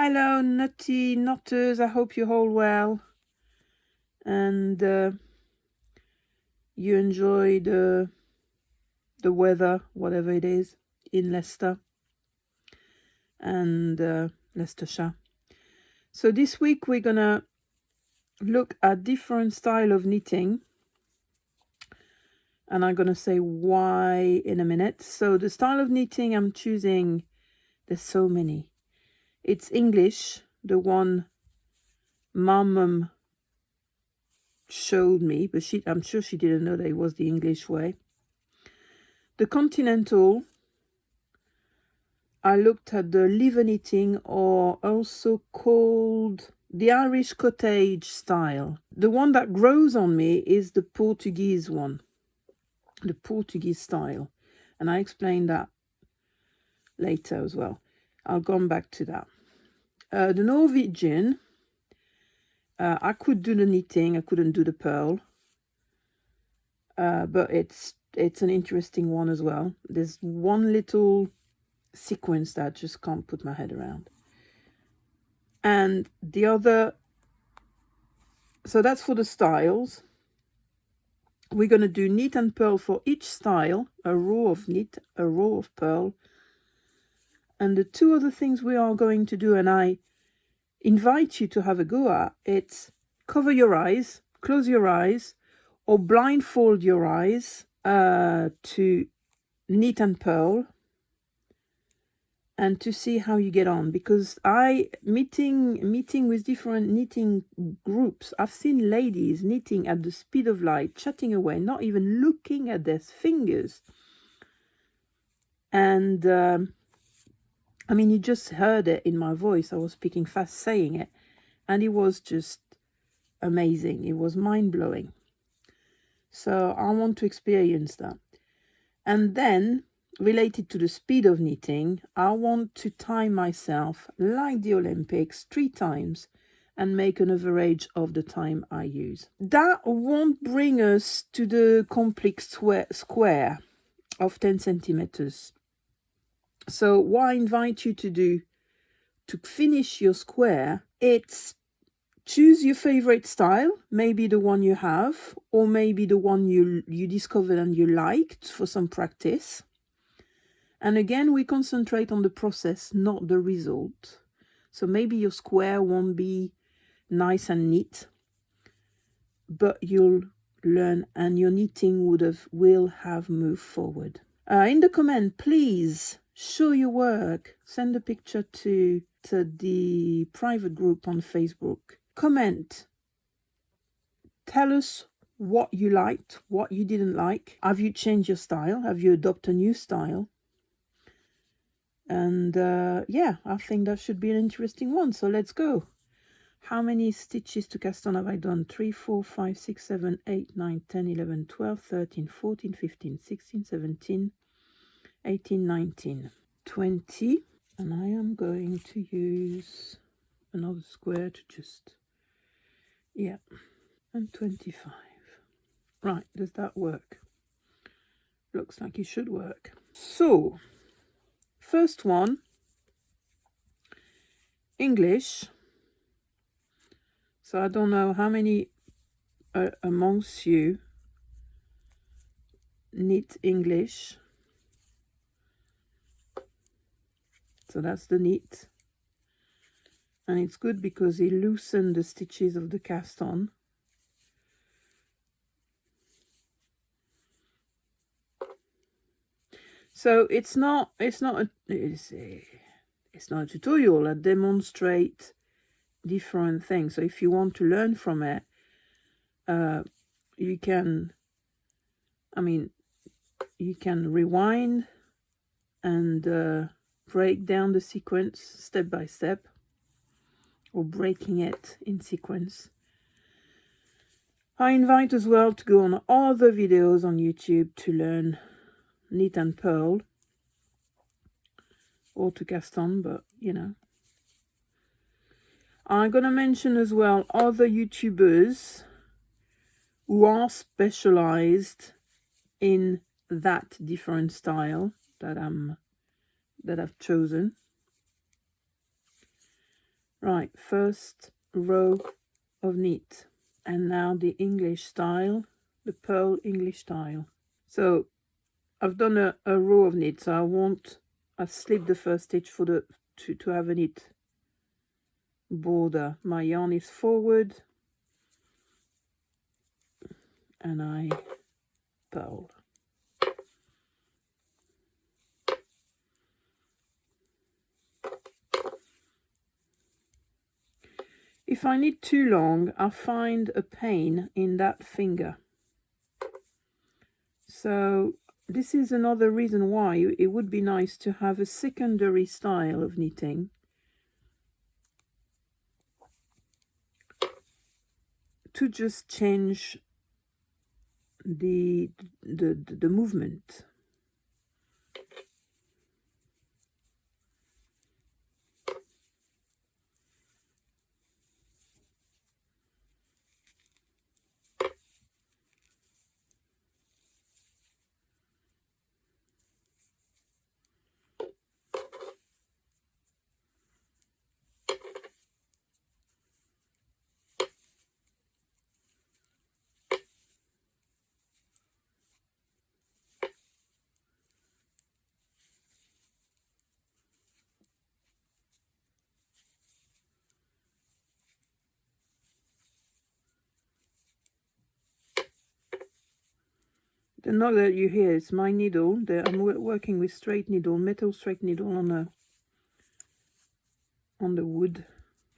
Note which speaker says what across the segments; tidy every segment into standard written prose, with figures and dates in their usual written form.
Speaker 1: Hello, nutty nutters. I hope you're all well and you enjoy the weather, whatever it is, in Leicester and Leicestershire. So this week we're gonna look at different style of knitting, and I'm gonna say why in a minute. So the style of knitting I'm choosing, there's so many. It's English, the one Mum showed me, but I'm sure she didn't know that it was the English way. The continental, I looked at the liver knitting, or also called the Irish cottage style. The one that grows on me is the Portuguese one, the Portuguese style, and I explained that later as well. I'll come back to that. The Norwegian, I could do the knitting, I couldn't do the purl, but it's an interesting one as well. There's one little sequence that I just can't put my head around. And the other, so that's for the styles. We're going to do knit and purl for each style, a row of knit, a row of purl. And the two other things we are going to do, and I invite you to have a go at, it's cover your eyes, close your eyes, or blindfold your eyes to knit and purl, and to see how you get on. Because meeting with different knitting groups, I've seen ladies knitting at the speed of light, chatting away, not even looking at their fingers. And I mean, you just heard it in my voice. I was speaking fast saying it, and it was just amazing. It was mind-blowing. So I want to experience that. And then, related to the speed of knitting, I want to time myself like the Olympics 3 times and make an average of the time I use. That won't bring us to the complete square of 10 centimeters. So what I invite you to do to finish your square, it's choose your favorite style, maybe the one you have, or maybe the one you discovered and you liked for some practice. And again, we concentrate on the process, not the result. So maybe your square won't be nice and neat, but you'll learn and your knitting will have moved forward. In the comment, please show your work. Send a picture to the private group on Facebook. Comment. Tell us what you liked, what you didn't like. Have you changed your style? Have you adopted a new style? And yeah, I think that should be an interesting one. So let's go. How many stitches to cast on have I done? 3, 4, 5, 6, 7, 8, 9, 10, 11, 12, 13, 14, 15, 16, 17, 18, 19, 20. And I am going to use another square to just, yeah, and 25. Right, does that work? Looks like it should work. So, first one, English. So I don't know how many amongst you knit English. So that's the knit. And it's good because it loosens the stitches of the cast on. So it's not a tutorial. I demonstrate different things. So if you want to learn from it, you can rewind and break down the sequence step by step, or breaking it in sequence. I invite as well to go on other videos on YouTube to learn knit and purl, or to cast on, but you know. I'm gonna mention as well other YouTubers who are specialized in that different style that I've chosen. Right, first row of knit, and now the English style, the pearl English style. So I've done a row of knit, so I slipped the first stitch for the to have a knit border. My yarn is forward and I purl. If I knit too long, I find a pain in that finger. So this is another reason why it would be nice to have a secondary style of knitting to just change the movement. The knot that you hear is my needle. I'm working with straight needle, metal straight needle on the wood.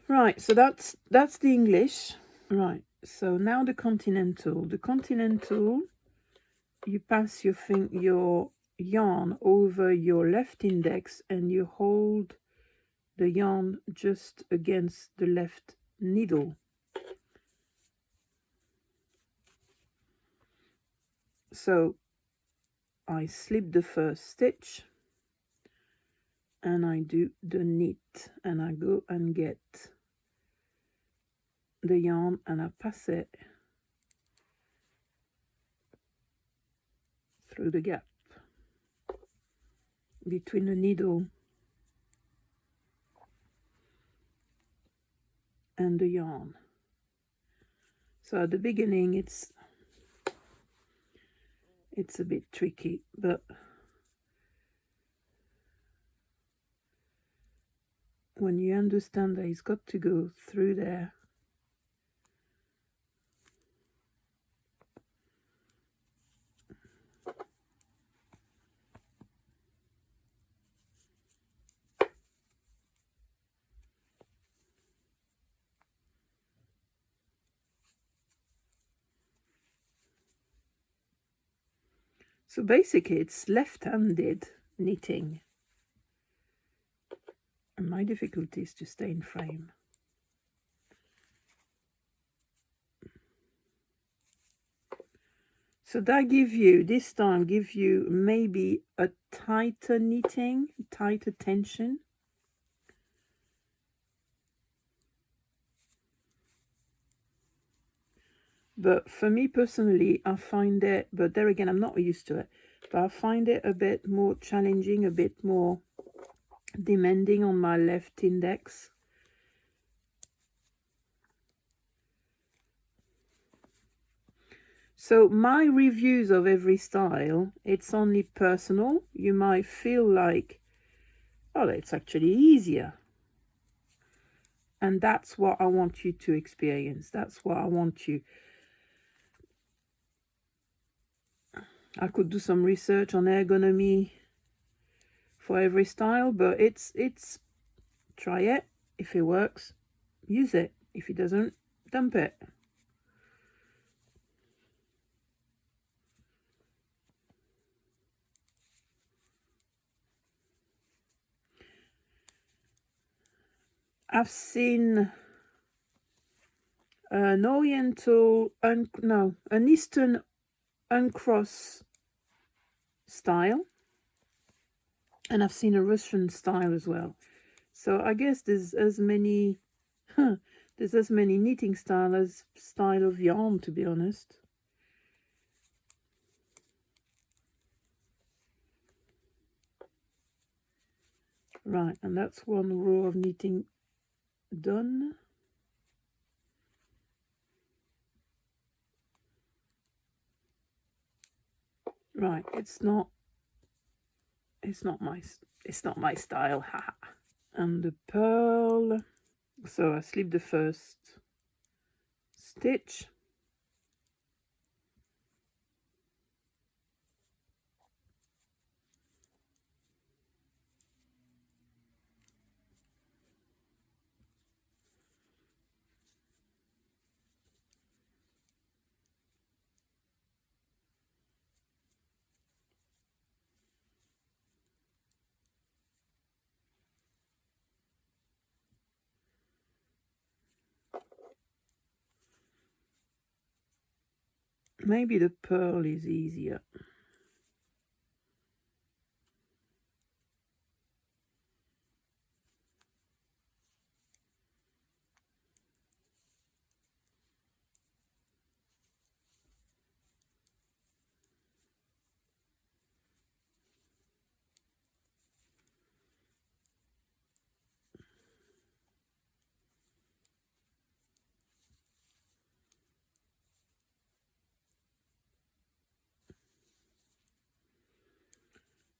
Speaker 1: Right, so that's the English. Right, so now the continental. The continental, you pass your yarn over your left index and you hold the yarn just against the left needle. So I slip the first stitch and I do the knit, and I go and get the yarn and I pass it through the gap between the needle and the yarn. So at the beginning it's a bit tricky, but when you understand that it's got to go through there, so basically it's left-handed knitting, and my difficulty is to stay in frame. So that this time gives you maybe a tighter knitting, tighter tension. But for me personally, I find it, but there again, I'm not used to it, but I find it a bit more challenging, a bit more demanding on my left index. So my reviews of every style, it's only personal. You might feel like, oh, it's actually easier. And that's what I want you to experience. That's what I want you. I could do some research on ergonomy for every style, but it's try it. If it works, use it. If it doesn't, dump it. I've seen an Oriental, an Eastern uncross style, and I've seen a Russian style as well. So I guess there's as many knitting style as style of yarn, to be honest. Right, and that's one row of knitting done. Right, it's not my style, haha. And the pearl, so I slip the first stitch, maybe the pearl is easier.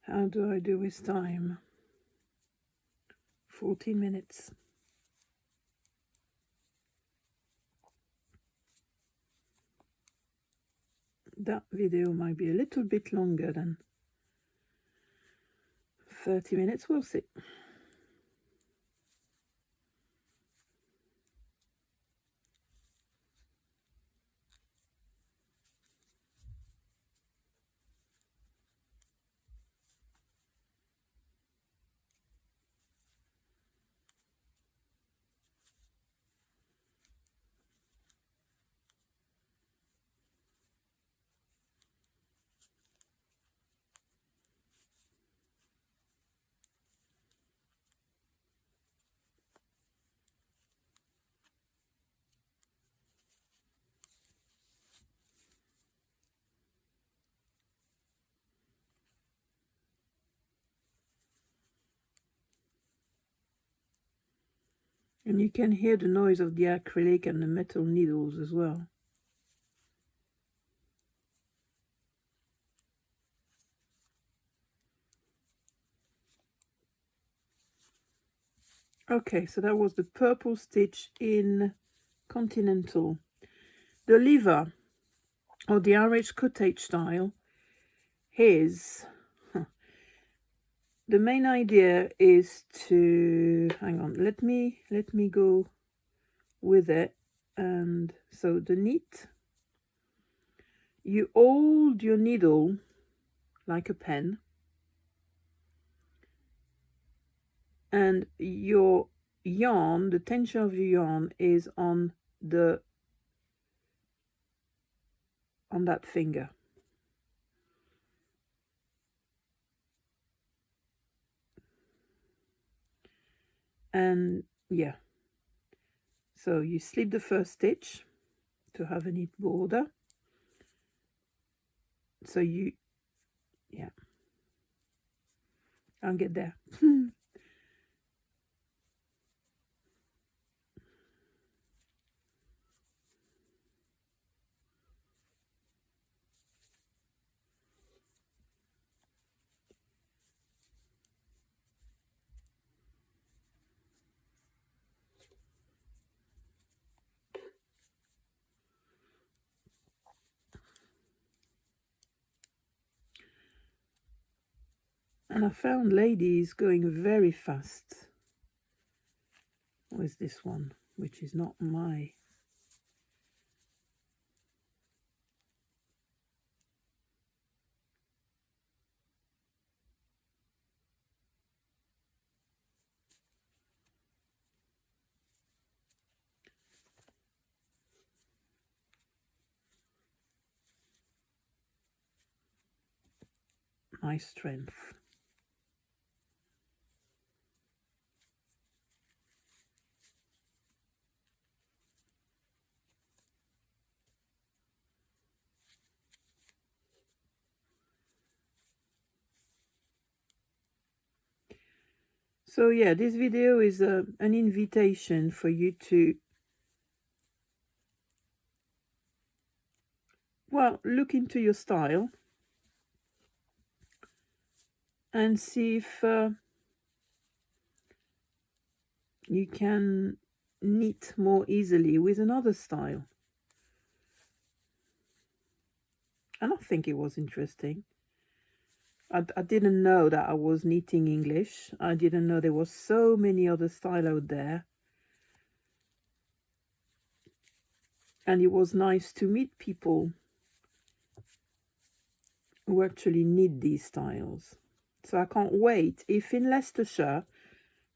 Speaker 1: How do I do with time? 14 minutes. That video might be a little bit longer than 30 minutes, we'll see. And you can hear the noise of the acrylic and the metal needles as well. Okay, so that was the purple stitch in continental. The lever, or the Irish cottage style, is, the main idea is to, hang on, let me go with it. And so the knit, you hold your needle like a pen, and your yarn, the tension of your yarn is on that finger. And yeah, so you slip the first stitch to have a neat border. So you, yeah, I'll get there. And I found ladies going very fast with this one, which is not my strength. So yeah, this video is an invitation for you to, well, look into your style and see if you can knit more easily with another style. And I think it was interesting. I didn't know that I was knitting English. I didn't know there was so many other styles out there. And it was nice to meet people who actually knit these styles. So I can't wait if in Leicestershire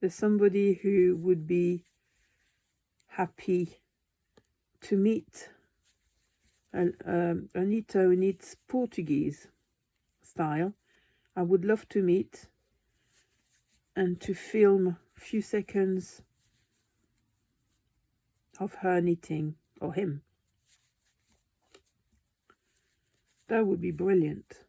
Speaker 1: there's somebody who would be happy to meet a knitter who knits Portuguese style. I would love to meet and to film a few seconds of her knitting, or him. That would be brilliant.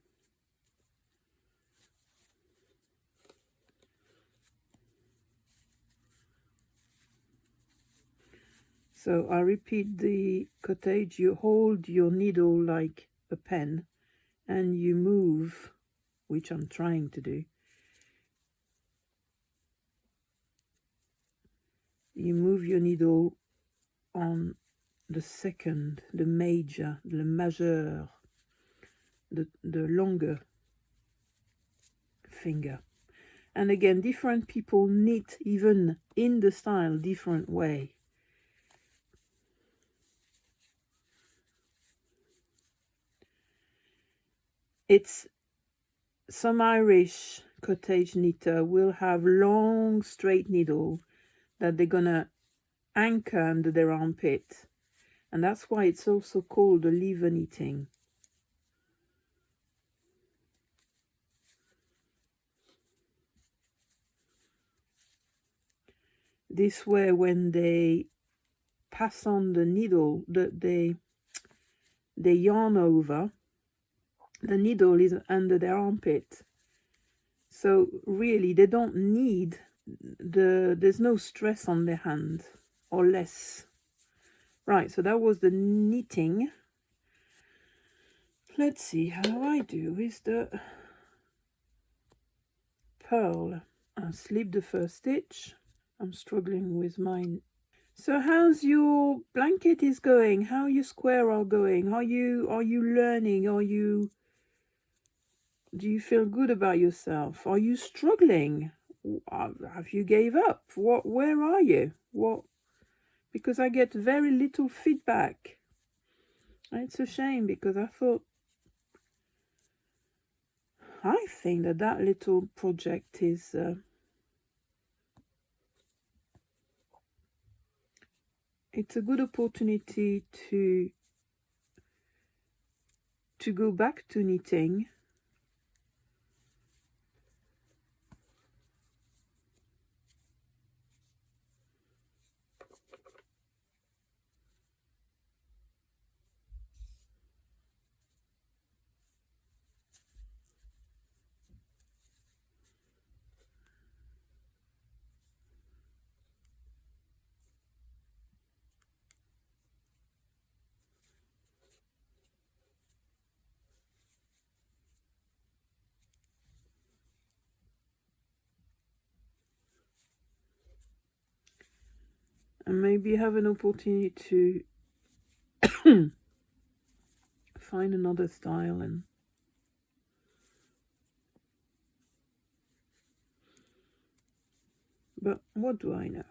Speaker 1: So I repeat the cottage. You hold your needle like a pen and you move, which I'm trying to do. You move your needle on the second, the major, le majeur, the longer finger. And again, different people knit even in the style different way. It's some Irish cottage knitter will have long straight needle that they're gonna anchor under their armpit, and that's why it's also called a lever knitting. This way, when they pass on the needle, they yarn over, the needle is under their armpit. So really, they don't need there's no stress on their hand, or less. Right, so that was the knitting. Let's see how I do with the purl. I slipped the first stitch. I'm struggling with mine. So how's your blanket is going? How your square are going? Are you learning? Do you feel good about yourself? Are you struggling? Have you gave up? Where are you? Because I get very little feedback. It's a shame, because I think that little project is it's a good opportunity to go back to knitting. And maybe have an opportunity to find another style. But what do I know?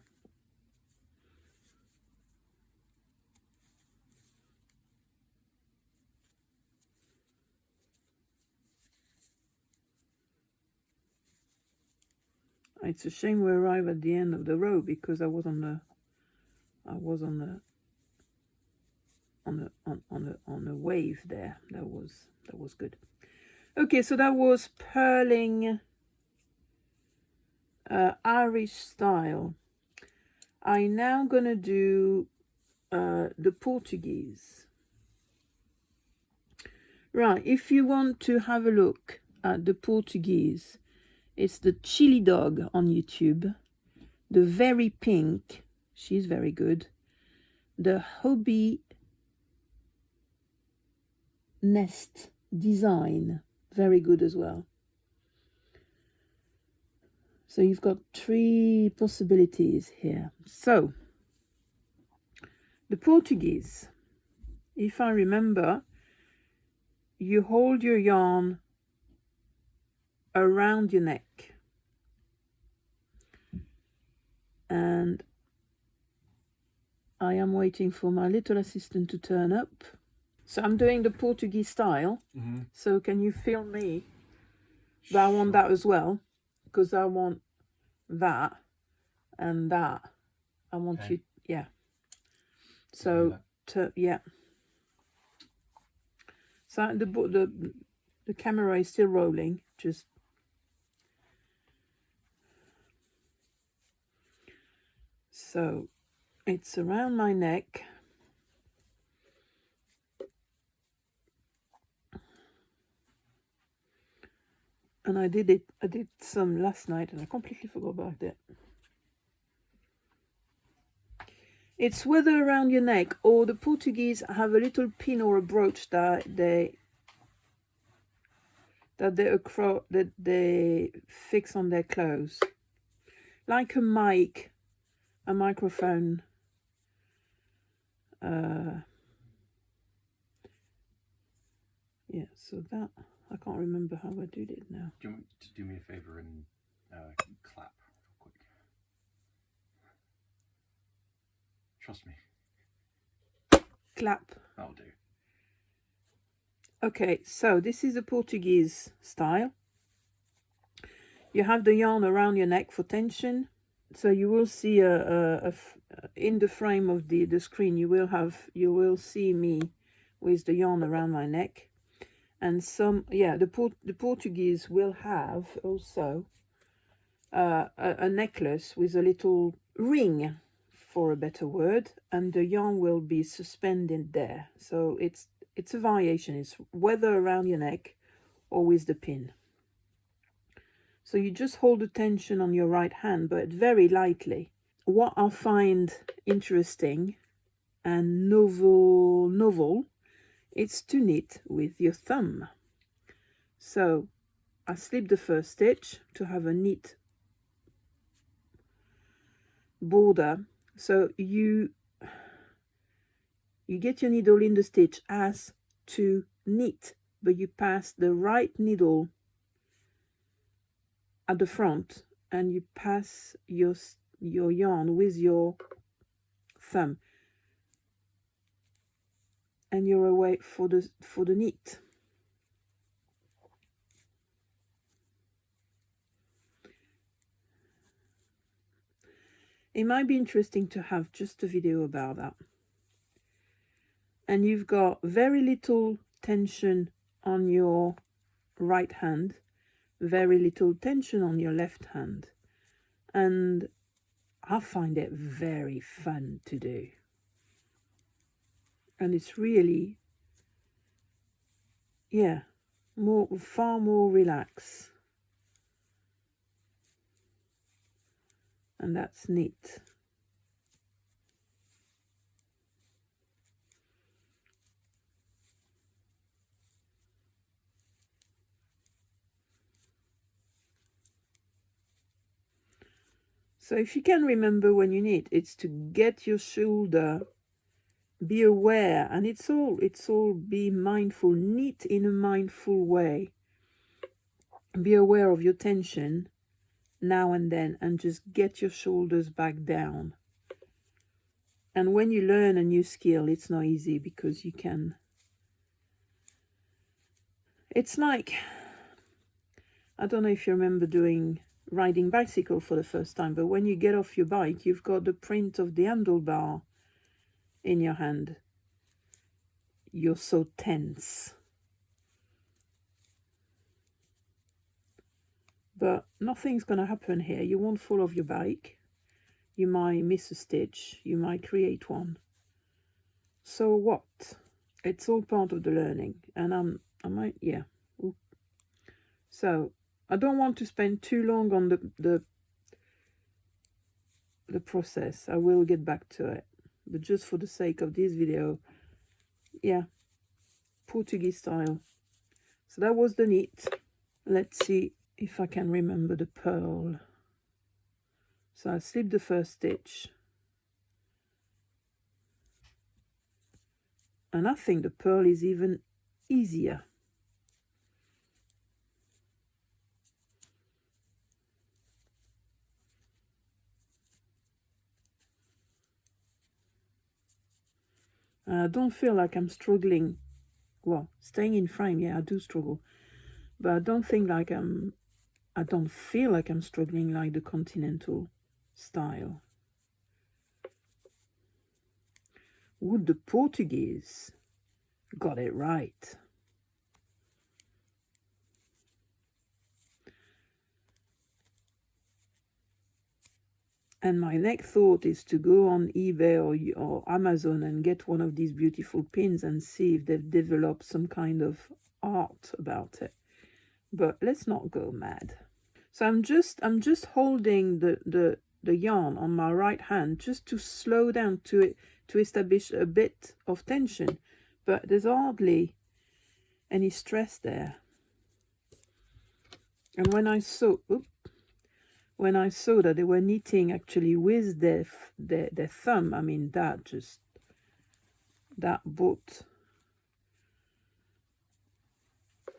Speaker 1: It's a shame we arrive at the end of the row, because I was on the wave there. That was good. Okay, so that was purling Irish style. I'm now gonna do the Portuguese. Right, if you want to have a look at the Portuguese, It's the Chili Dog on YouTube. The Very Pink, she's very good. The Hobby Nest Design, very good as well. So you've got 3 possibilities here. So the Portuguese, if I remember, you hold your yarn around your neck, and I am waiting for my little assistant to turn up. So I'm doing the Portuguese style. So can you film me? But I want that as well, because I want that and that. I want you, yeah. So yeah. So the camera is still rolling. Just so it's around my neck. And I did some last night and I completely forgot about it. It's whether around your neck, or the Portuguese have a little pin or a brooch that they fix on their clothes, like a mic, a microphone. Yeah, so that, I can't remember how I did it now.
Speaker 2: Do you want to do me a favour and clap real quick? Trust me.
Speaker 1: Clap.
Speaker 2: That'll do.
Speaker 1: Okay, so this is a Portuguese style. You have the yarn around your neck for tension. So you will see in the frame of the screen, you will see me with the yarn around my neck. And the Portuguese will have also a necklace with a little ring, for a better word, and the yarn will be suspended there. So it's a variation. It's whether around your neck or with the pin. So you just hold the tension on your right hand, but very lightly. What I find interesting and novel, it's to knit with your thumb. So I slip the first stitch to have a neat border. So you get your needle in the stitch as to knit, but you pass the right needle at the front and you pass your yarn with your thumb, and you're away for the knit. It might be interesting to have just a video about that. And you've got very little tension on your right hand, very little tension on your left hand. And I find it very fun to do. And it's really, yeah, far more relaxed. And that's neat. So if you can remember when you knit, it's to get your shoulder, be aware, and it's all be mindful, knit in a mindful way. Be aware of your tension now and then, and just get your shoulders back down. And when you learn a new skill, it's not easy, because you can, it's like, I don't know if you remember riding bicycle for the first time, but when you get off your bike, you've got the print of the handlebar in your hand. You're so tense. But nothing's going to happen here. You won't fall off your bike. You might miss a stitch. You might create one. So what? It's all part of the learning. And I might, yeah. So I don't want to spend too long on the process. I will get back to it, but just for the sake of this video, yeah, Portuguese style. So that was the knit. Let's see if I can remember the purl. So I slipped the first stitch, and I think the purl is even easier. I don't feel like I'm struggling. Well, staying in frame, yeah, I do struggle, but I don't think like I don't feel like I'm struggling like the continental style. Would the Portuguese got it right? And my next thought is to go on eBay or Amazon and get one of these beautiful pins and see if they've developed some kind of art about it. But let's not go mad. So I'm just holding the yarn on my right hand just to slow down to establish a bit of tension, but there's hardly any stress there. And when I saw that they were knitting actually with their thumb, I mean, that brought,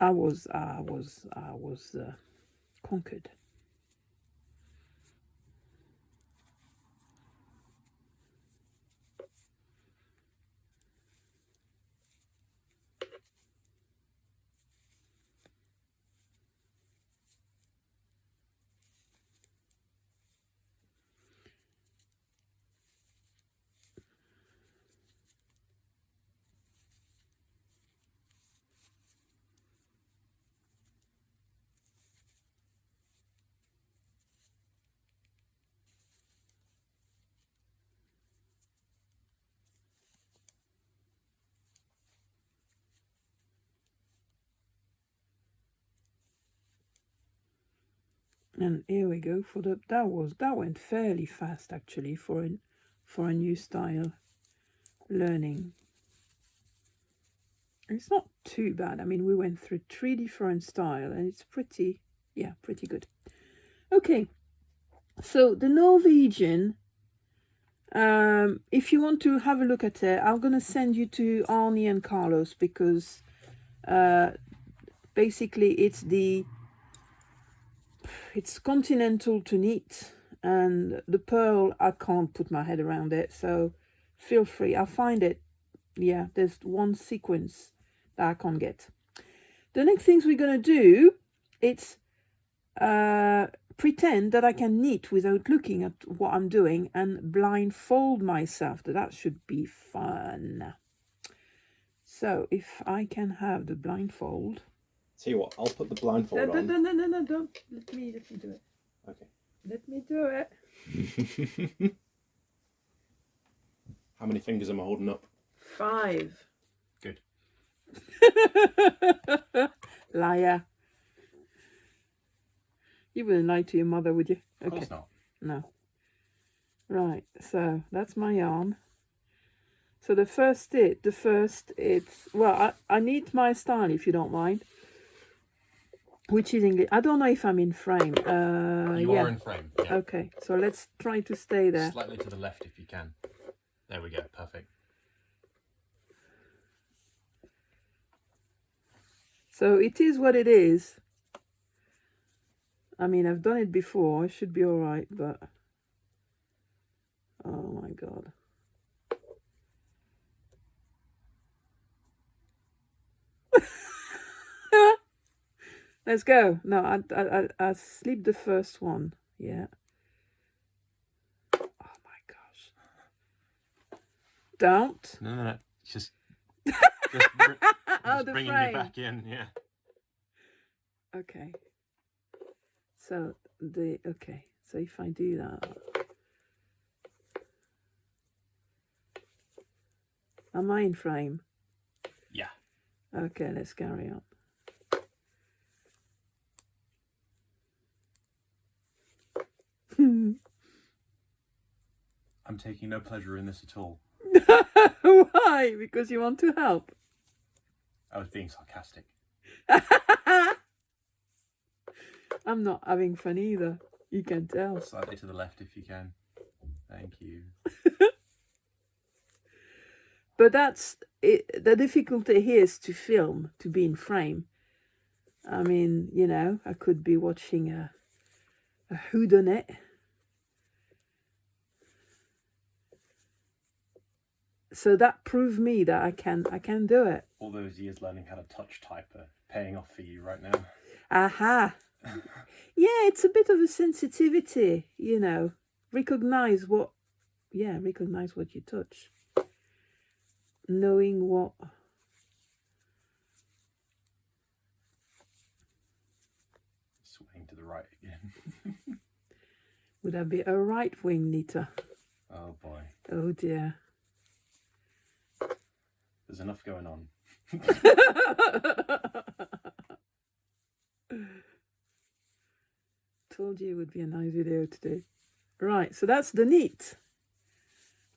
Speaker 1: I was conquered. And here we go for the that went fairly fast actually for a new style learning. It's not too bad. I mean, we went through 3 different styles and it's pretty good. Okay, so the Norwegian, if you want to have a look at it, I'm gonna send you to Arnie and Carlos, because basically it's continental to knit, and the purl, I can't put my head around it, so feel free. I'll find it. Yeah, there's one sequence that I can't get. The next things we're gonna do, it's pretend that I can knit without looking at what I'm doing and blindfold myself. That should be fun. So if I can have the blindfold.
Speaker 2: Tell you what, I'll put the blindfold on.
Speaker 1: No, don't. Let me do it.
Speaker 2: Okay.
Speaker 1: Let me do it.
Speaker 2: How many fingers am I holding up?
Speaker 1: 5.
Speaker 2: Good.
Speaker 1: Liar. You wouldn't lie to your mother, would you?
Speaker 2: Of course not.
Speaker 1: No. Right, so that's my yarn. So the first it's, well, I need my style, if you don't mind. Which is English. I don't know if I'm in frame.
Speaker 2: You are in frame. Yeah.
Speaker 1: Okay, so let's try to stay there.
Speaker 2: Slightly to the left if you can. There we go. Perfect.
Speaker 1: So it is what it is. I mean, I've done it before. It should be all right, but oh my God. Let's go. No, I slipped the first one. Yeah. Oh my gosh. Don't.
Speaker 2: No. Just
Speaker 1: Out of
Speaker 2: bringing
Speaker 1: frame.
Speaker 2: you back in. Yeah.
Speaker 1: Okay. So so if I do that, am I in frame?
Speaker 2: Yeah.
Speaker 1: Okay, let's carry on.
Speaker 2: I'm taking no pleasure in this at all.
Speaker 1: Why? Because you want to help?
Speaker 2: I was being sarcastic.
Speaker 1: I'm not having fun either. You can tell.
Speaker 2: Slightly to the left if you can. Thank you.
Speaker 1: But that's it. The difficulty here is to film, to be in frame. I mean, you know, I could be watching a whodunit. So that proved me that I can do it.
Speaker 2: All those years learning how to touch type are paying off for you right now.
Speaker 1: Aha. Yeah, it's a bit of a sensitivity, you know. Recognize what you touch. Knowing what.
Speaker 2: Swaying to the right again.
Speaker 1: Would that be a right wing knitter?
Speaker 2: Oh boy.
Speaker 1: Oh dear.
Speaker 2: There's enough going on.
Speaker 1: Told you it would be a nice video today. Right, so that's the knit.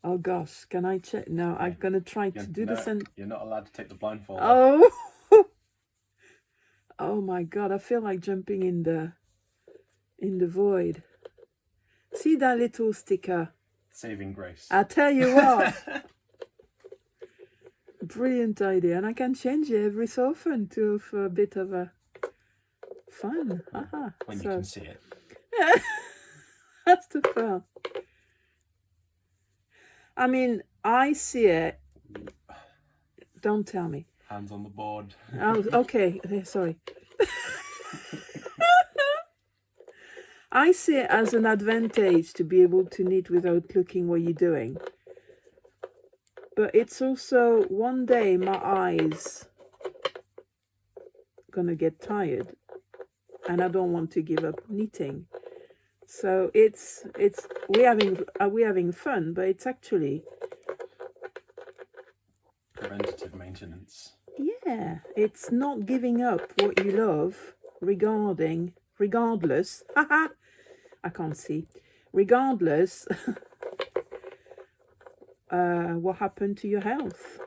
Speaker 1: Oh gosh, can I check? No, I'm gonna try to do this and
Speaker 2: you're not allowed to take the blindfold off.
Speaker 1: oh. Oh my god, I feel like jumping in the void. See that little sticker?
Speaker 2: Saving grace.
Speaker 1: I tell you what. Brilliant idea, and I can change it every so often for a bit of a fun. Aha.
Speaker 2: When you can see it.
Speaker 1: That's the fun. I mean, I see it. Don't tell me.
Speaker 2: Hands on the board.
Speaker 1: Oh, okay. Sorry. I see it as an advantage to be able to knit without looking what you're doing. But it's also one day my eyes gonna get tired, and I don't want to give up knitting. So we're having fun, but it's actually
Speaker 2: preventative maintenance.
Speaker 1: Yeah, it's not giving up what you love, regardless. Haha, I can't see. Regardless, what happened to your health?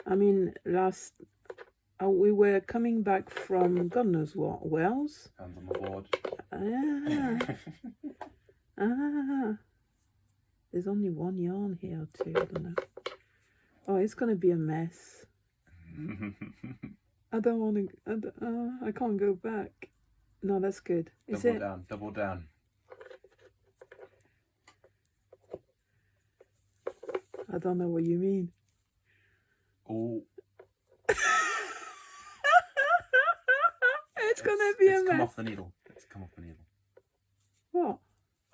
Speaker 1: I mean, we were coming back from God knows what, Wales.
Speaker 2: Hands on the board.
Speaker 1: There's only one yarn here too. I don't know. Oh, it's gonna be a mess. I don't want to. I can't go back. No, that's good. Is
Speaker 2: double
Speaker 1: it?
Speaker 2: Down. Double down.
Speaker 1: I don't know what you mean.
Speaker 2: Oh.
Speaker 1: It's gonna be a mess.
Speaker 2: Come off the needle. It's come off the needle.
Speaker 1: What?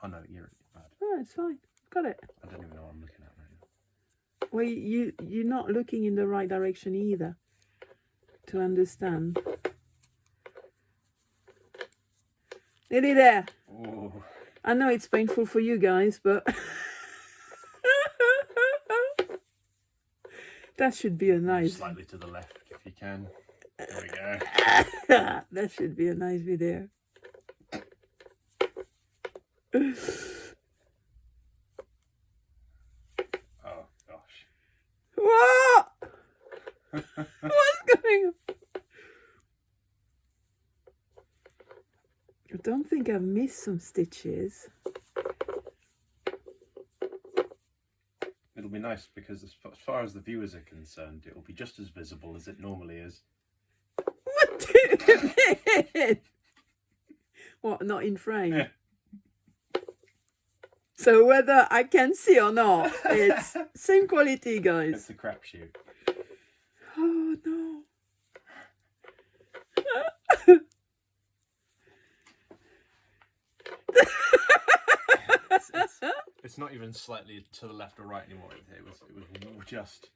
Speaker 2: Oh no, you're bad.
Speaker 1: Oh, it's fine. Got it.
Speaker 2: I don't even know what I'm looking at right now.
Speaker 1: Well, you're not looking in the right direction either. To understand. Nearly there.
Speaker 2: Oh.
Speaker 1: I know it's painful for you guys, but that should be a nice.
Speaker 2: Slightly to the left if you can. There we go.
Speaker 1: That should be a nice video.
Speaker 2: Oh gosh.
Speaker 1: What? What's going on? I don't think I've missed some stitches.
Speaker 2: It'll be nice because as far as the viewers are concerned, it will be just as visible as it normally is.
Speaker 1: What do you mean? What, not in frame?
Speaker 2: Yeah.
Speaker 1: So whether I can see or not, it's same quality, guys.
Speaker 2: It's a crapshoot.
Speaker 1: Oh no.
Speaker 2: It's not even slightly to the left or right anymore. It was just.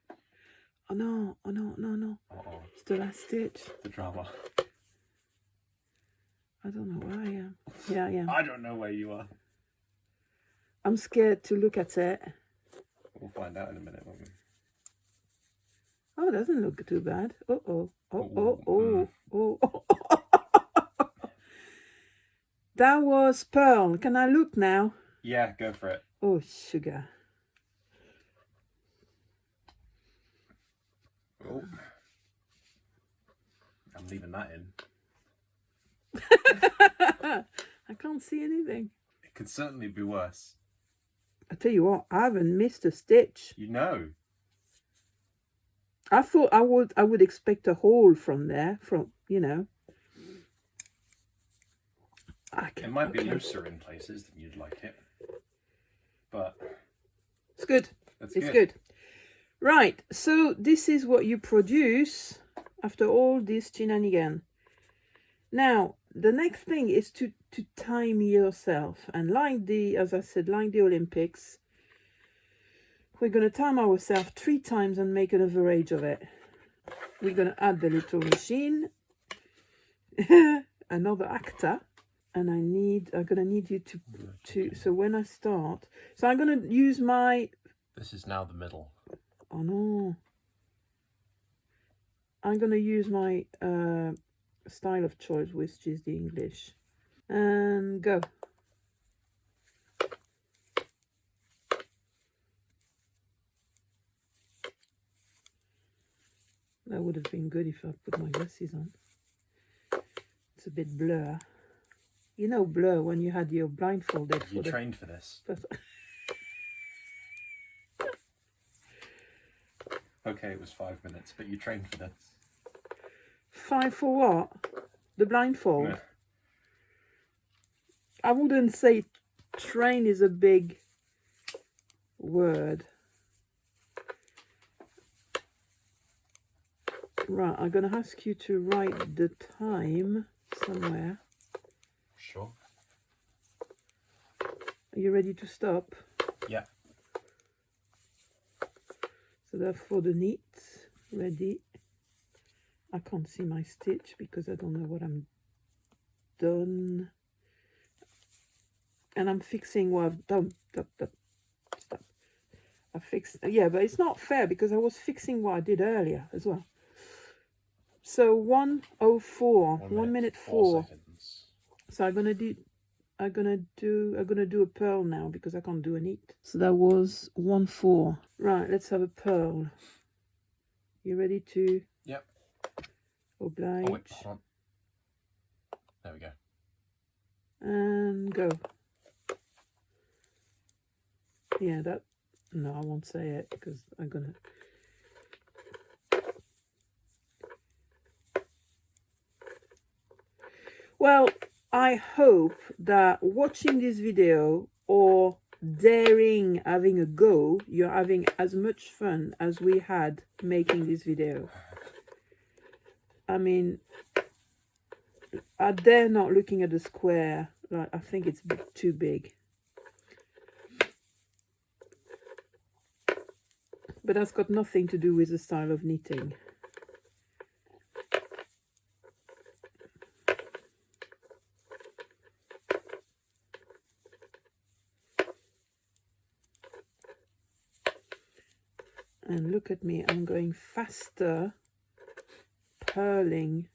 Speaker 1: Oh no, oh no, no, no.
Speaker 2: Uh-oh.
Speaker 1: It's the last stitch.
Speaker 2: The drama.
Speaker 1: I don't know where I am. Yeah, I am.
Speaker 2: I don't know where you are.
Speaker 1: I'm scared to look at it.
Speaker 2: We'll find out in a minute, won't we?
Speaker 1: Oh, it doesn't look too bad. Uh-oh. Oh,
Speaker 2: Ooh,
Speaker 1: oh, oh, oh. That was pearl. Can I look now?
Speaker 2: Yeah, go for it.
Speaker 1: Oh, sugar.
Speaker 2: Oh. I'm leaving that in.
Speaker 1: I can't see anything.
Speaker 2: It could certainly be worse.
Speaker 1: I tell you what, I haven't missed a stitch.
Speaker 2: You know.
Speaker 1: I thought I would expect a hole from there, from, you know.
Speaker 2: It might be looser in places than you'd like it, but
Speaker 1: it's good.
Speaker 2: It's
Speaker 1: good. Right, so this is what you produce after all this shenanigan. Now, the next thing is to time yourself. And like as I said, like the Olympics, we're going to time ourselves 3 times and make an average of it. We're going to add the little machine, another actor. And I'm gonna need you to so when I start, so I'm gonna use my,
Speaker 2: this is now the middle.
Speaker 1: Oh no, I'm gonna use my style of choice, which is the English, and go. That would have been good if I put my glasses on. It's a bit blur. You know, blur when you had your blindfolded.
Speaker 2: You trained for this. Okay, it was 5 minutes, but you trained for this.
Speaker 1: 5 for what? The blindfold?
Speaker 2: No.
Speaker 1: I wouldn't say train is a big word. Right, I'm going to ask you to write the time somewhere.
Speaker 2: Sure.
Speaker 1: Are you ready to stop?
Speaker 2: Yeah.
Speaker 1: So that's for the knit. Ready. I can't see my stitch because I don't know what I'm done. And I'm fixing what I've done. Stop. I fixed, yeah, but it's not fair because I was fixing what I did earlier as well. So 1:04, 1 minute 4
Speaker 2: seconds.
Speaker 1: So I'm gonna do a pearl now because I can't do a knit. So that was 1:04. Right, let's have a pearl. You ready to?
Speaker 2: Yep.
Speaker 1: Oblige.
Speaker 2: Oh, wait, hold on. There we go.
Speaker 1: And go. Yeah, that. No, I won't say it because I'm gonna. Well, I hope that watching this video or daring having a go, you're having as much fun as we had making this video. I mean, I dare not looking at the square. Like, I think it's a bit too big. But that's got nothing to do with the style of knitting. And look at me, I'm going faster purling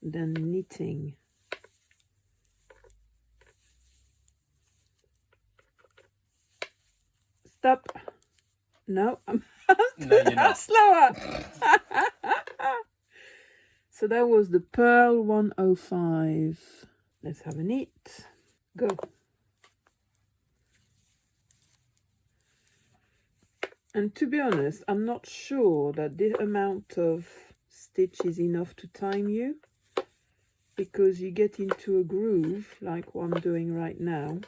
Speaker 1: than knitting. Stop. No, I'm slower. So that was the pearl 105. Let's have a knit. Go. And to be honest, I'm not sure that this amount of stitch is enough to time you, because you get into a groove like what I'm doing right now.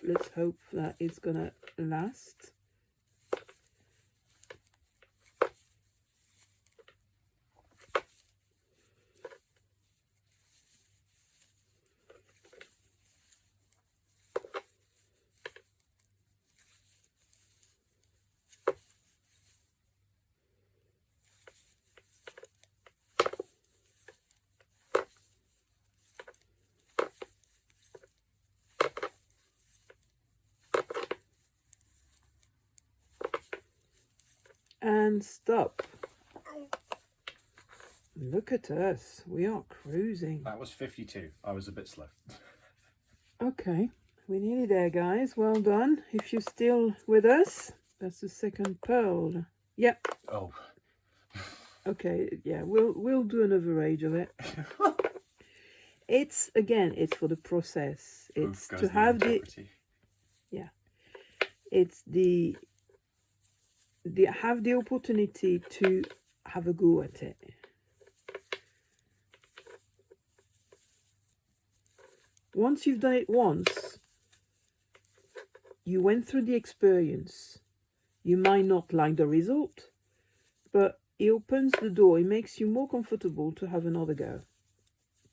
Speaker 1: Let's hope that it's gonna last. And stop. Look at us. We are cruising.
Speaker 2: That was 52. I was a bit slow.
Speaker 1: Okay, we're nearly there, guys. Well done. If you're still with us, that's the second pearl. Yep.
Speaker 2: Oh.
Speaker 1: Okay, yeah, we'll do another age of it. It's for the process. It's to have it's the have the opportunity to have a go at it. Once you've done it once, you went through the experience. You might not like the result, but it opens the door. It makes you more comfortable to have another go,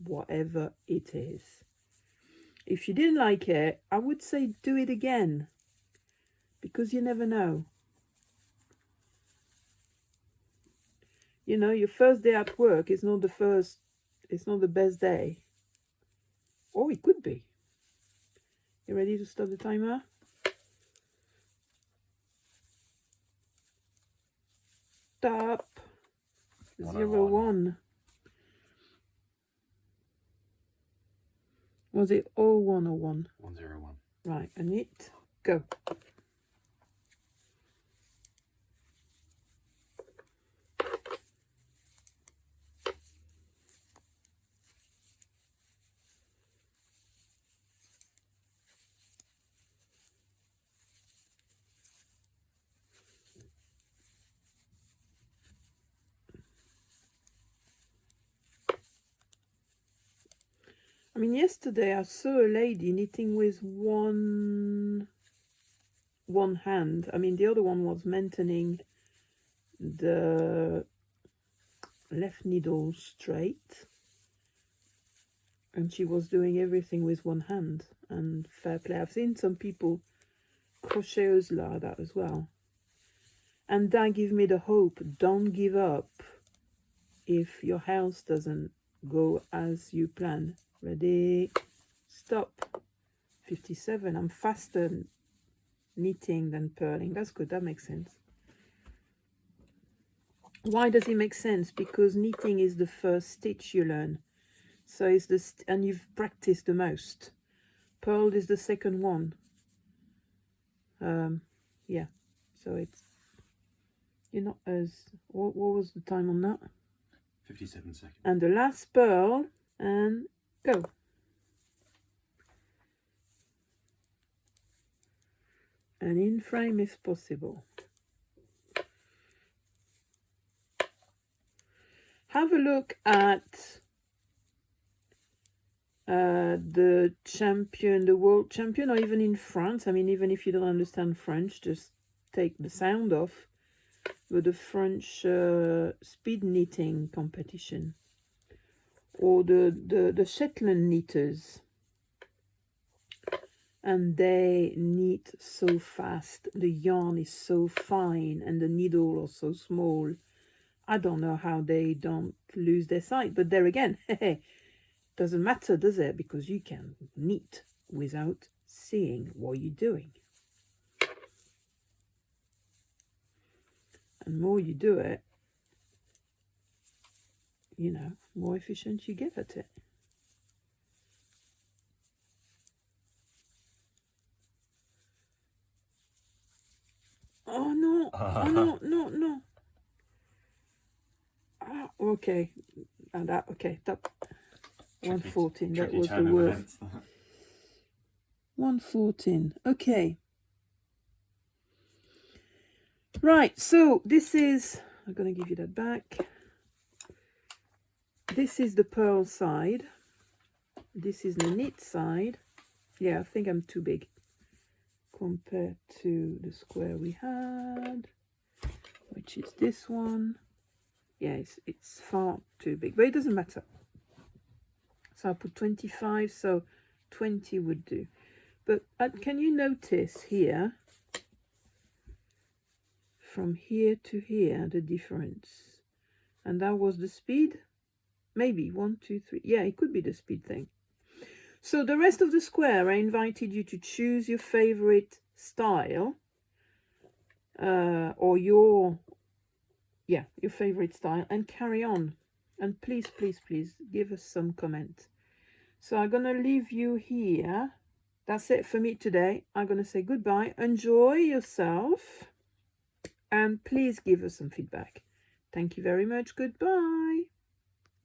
Speaker 1: whatever it is. If you didn't like it, I would say do it again, because you never know. You know, your first day at work is not the best day. Or it could be. You ready to stop the timer? Stop. 01. Was it 01 or 1?
Speaker 2: 101.
Speaker 1: Right, and it go. I mean, yesterday I saw a lady knitting with one hand. I mean, the other one was maintaining the left needle straight, and she was doing everything with one hand. And fair play. I've seen some people crocheters like that as well, and that gives me the hope. Don't give up if your house doesn't go as you plan. Ready, stop. 57. I'm faster knitting than purling. That's good. That makes sense. Why does it make sense? Because knitting is the first stitch you learn, so it's and you've practiced the most. Purl is the second one. Yeah, so it's, you're not as, what was the time on that?
Speaker 2: 57 seconds.
Speaker 1: And the last purl, and go. And in frame if possible. Have a look at the champion, the world champion, or even in France. I mean, even if you don't understand French, just take the sound off. With the French speed knitting competition, or the Shetland knitters, and they knit so fast. The yarn is so fine, and the needle are so small. I don't know how they don't lose their sight, but there again, doesn't matter, does it? Because you can knit without seeing what you're doing. And more you do it, you know, more efficient you get at it. Oh no, oh no. Ah, okay. And that, okay, that 114, that was the word. 114, okay. Right, so this is, I'm going to give you that back. This is the purl side. This is the knit side. Yeah, I think I'm too big compared to the square we had, which is this one. Yeah, it's far too big, but it doesn't matter. So I'll put 25, so 20 would do. But can you notice here, from here to here, the difference? And that was the speed? Maybe 1, 2, 3. Yeah, it could be the speed thing. So the rest of the square, I invited you to choose your favorite style, or your favorite style, and carry on. And please, please, please give us some comment. So I'm gonna leave you here that's it for me today. I'm going to say goodbye. Enjoy yourself. And please give us some feedback. Thank you very much. Goodbye.